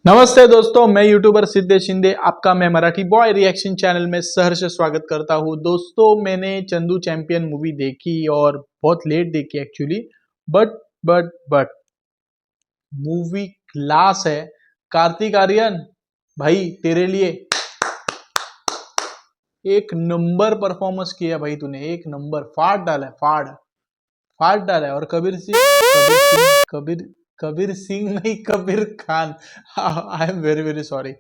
नमस्ते दोस्तों, मैं यूट्यूबर सिद्धेश शिंदे आपका मैं मराठी बॉय रिएक्शन चैनल में सहर्ष स्वागत करता हूं। दोस्तों, मैंने चंदू चैंपियन मूवी देखी और बहुत लेट देखी एक्चुअली। बट मूवी क्लास है। कार्तिक आर्यन भाई, तेरे लिए एक नंबर परफॉर्मेंस किया भाई। तूने एक नंबर फाड़ डाला है, फाड़ डाला है। और कबीर सिंह नहीं, Kabir Khan. I am very very sorry.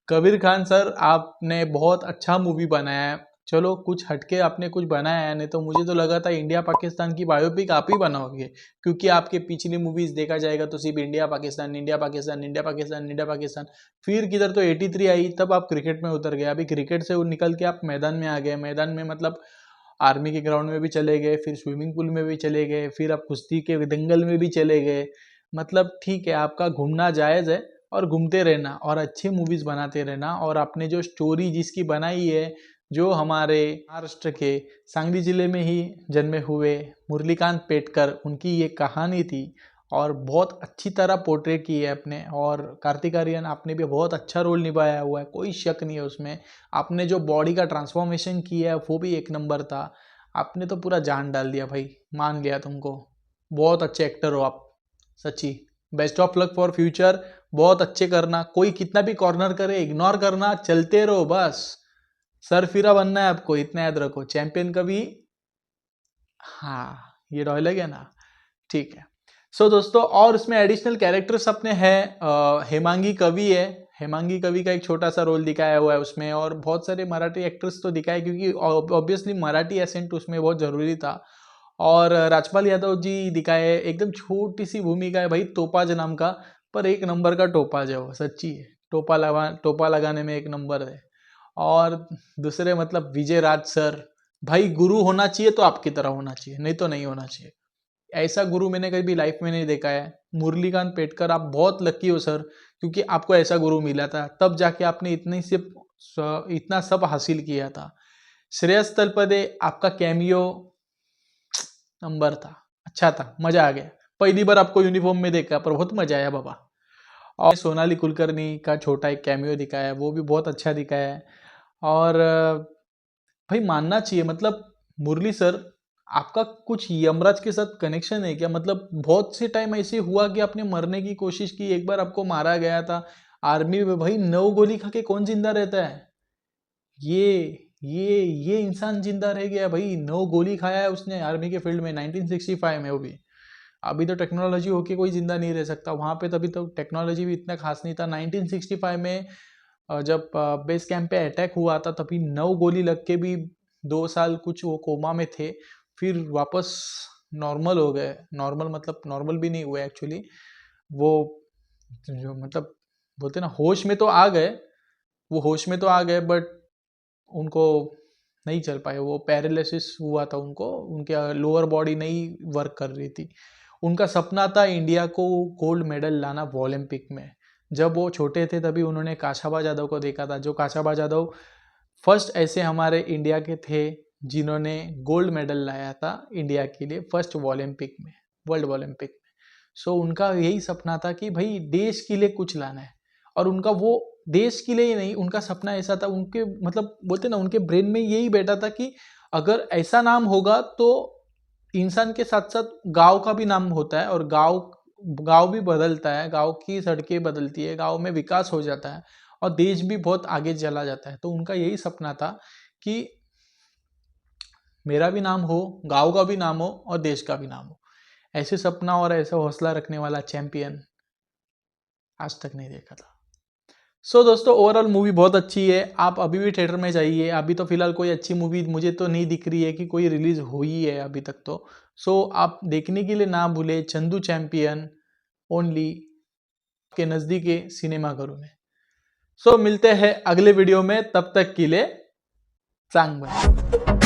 Kabir Khan sir, आपने बहुत अच्छा मूवी बनाया है। चलो, कुछ हटके आपने कुछ बनाया है, नहीं तो मुझे तो लगा था इंडिया पाकिस्तान की बायोपिक आप ही बनाओगे, क्योंकि आपके पिछली मूवीज देखा जाएगा तो सिर्फ India Pakistan India Pakistan India Pakistan India Pakistan. फिर किधर तो 83 आई, तब आप क्रिकेट में उतर गए। अभी क्रिकेट से वो निकल के आप मैदान में आ गए। मैदान में मतलब आर्मी के ग्राउंड में भी चले गए, फिर स्विमिंग पूल में भी चले गए, फिर आप कुश्ती के दंगल में भी चले गए। मतलब ठीक है, आपका घूमना जायज़ है और घूमते रहना और अच्छी मूवीज बनाते रहना। और आपने जो स्टोरी जिसकी बनाई है, जो हमारे महाराष्ट्र के सांगली जिले में ही जन्मे हुए मुरलीकांत पेटकर, उनकी ये कहानी थी और बहुत अच्छी तरह पोर्ट्रे की है अपने। और कार्तिक आर्यन, आपने भी बहुत अच्छा रोल निभाया हुआ है, कोई शक नहीं है उसमें। आपने जो बॉडी का ट्रांसफॉर्मेशन किया है वो भी एक नंबर था। आपने तो पूरा जान डाल दिया भाई, मान लिया तुमको। बहुत अच्छे एक्टर हो आप, सच्ची। Best of luck for future. बहुत अच्छे करना, कोई कितना भी कॉर्नर करे इग्नोर करना, चलते रहो बस। सर फिरा बनना है आपको, इतना याद रखो। चैंपियन कभी, हाँ, ये डायलॉग है ना, ठीक है। सो दोस्तों, और इसमें एडिशनल कैरेक्टर्स अपने हैं। हेमांगी कवि है। हेमांगी कवि का एक छोटा सा रोल दिखाया हुआ है उसमें। और बहुत सारे मराठी एक्टर्स तो दिखाए, क्योंकि ऑब्वियसली मराठी एसेंट उसमें बहुत जरूरी था। और राजपाल यादव जी दिखाए, एकदम छोटी सी भूमिका है भाई, टोपाज नाम का। पर एक नंबर का टोपाज है वो, सच्ची है। टोपा लगाने में एक नंबर है। और दूसरे मतलब विजय राज सर, भाई गुरु होना चाहिए तो आपकी तरह होना चाहिए, नहीं तो नहीं होना चाहिए। ऐसा गुरु मैंने कभी लाइफ में नहीं देखा है। मुरलीकांत पेटकर, आप बहुत लकी हो सर, क्योंकि आपको ऐसा गुरु मिला था, तब जाके आपने इतना सब हासिल किया था। श्रेयस तलपदे, आपका कैमियो नंबर था, अच्छा था, मजा आ गया। पहली बार आपको यूनिफॉर्म में देखा, पर बहुत मजा आया बाबा। और सोनाली कुलकर्णी का छोटा एक कैमियो दिखाया है, वो भी बहुत अच्छा दिखाया है। और भाई मानना चाहिए, मतलब मुरली सर, आपका कुछ यमराज के साथ कनेक्शन है क्या? मतलब बहुत से टाइम ऐसे हुआ कि आपने मरने की कोशिश की, एक बार आपको मारा गया था आर्मी में। भाई 9 गोली खा के कौन जिंदा रहता है? ये ये इंसान जिंदा रह गया भाई। 9 गोली खाया है उसने आर्मी के फील्ड में, 1965 में वो भी। अभी तो टेक्नोलॉजी होके कोई जिंदा नहीं रह सकता वहां पे, तभी तो टेक्नोलॉजी भी इतना खास नहीं था 1965 में। जब बेस कैंप पे अटैक हुआ था, तभी 9 गोली लग के भी 2 साल कुछ वो कोमा में थे। फिर वापस नॉर्मल हो गए। नॉर्मल मतलब नॉर्मल भी नहीं हुए एक्चुअली। वो जो मतलब बोलते ना, होश में तो आ गए। वो होश में तो आ गए, बट उनको नहीं चल पाए। वो पैरालिसिस हुआ था उनको, उनके लोअर बॉडी नहीं वर्क कर रही थी। उनका सपना था इंडिया को गोल्ड मेडल लाना ओलंपिक में। जब वो छोटे थे तभी उन्होंने काशाबा यादव को देखा था, जो काशाबा यादव फर्स्ट ऐसे हमारे इंडिया के थे जिन्होंने गोल्ड मेडल लाया था इंडिया के लिए फर्स्ट ओलंपिक में, वर्ल्ड ओलंपिक में। सो उनका यही सपना था कि भाई देश के लिए कुछ लाना है। और उनका वो देश के लिए ही नहीं, उनका सपना ऐसा था, उनके मतलब बोलते ना, उनके ब्रेन में यही बैठा था कि अगर ऐसा नाम होगा तो इंसान के साथ साथ गांव का भी नाम होता है, और गांव गांव भी बदलता है, गांव की सड़कें बदलती है, गांव में विकास हो जाता है और देश भी बहुत आगे चला जाता है। तो उनका यही सपना था कि मेरा भी नाम हो, गांव का भी नाम हो और देश का भी नाम हो। ऐसे सपना और ऐसा हौसला रखने वाला चैंपियन आज तक नहीं देखा था। सो दोस्तों, ओवरऑल मूवी बहुत अच्छी है। आप अभी भी थिएटर में जाइए। अभी तो फिलहाल कोई अच्छी मूवी मुझे तो नहीं दिख रही है कि कोई रिलीज हुई है अभी तक तो। सो आप देखने के लिए ना भूले चंदू चैंपियन, ओनली के नज़दीकी सिनेमाघरों में। सो मिलते हैं अगले वीडियो में, तब तक के लिए चांग बाय।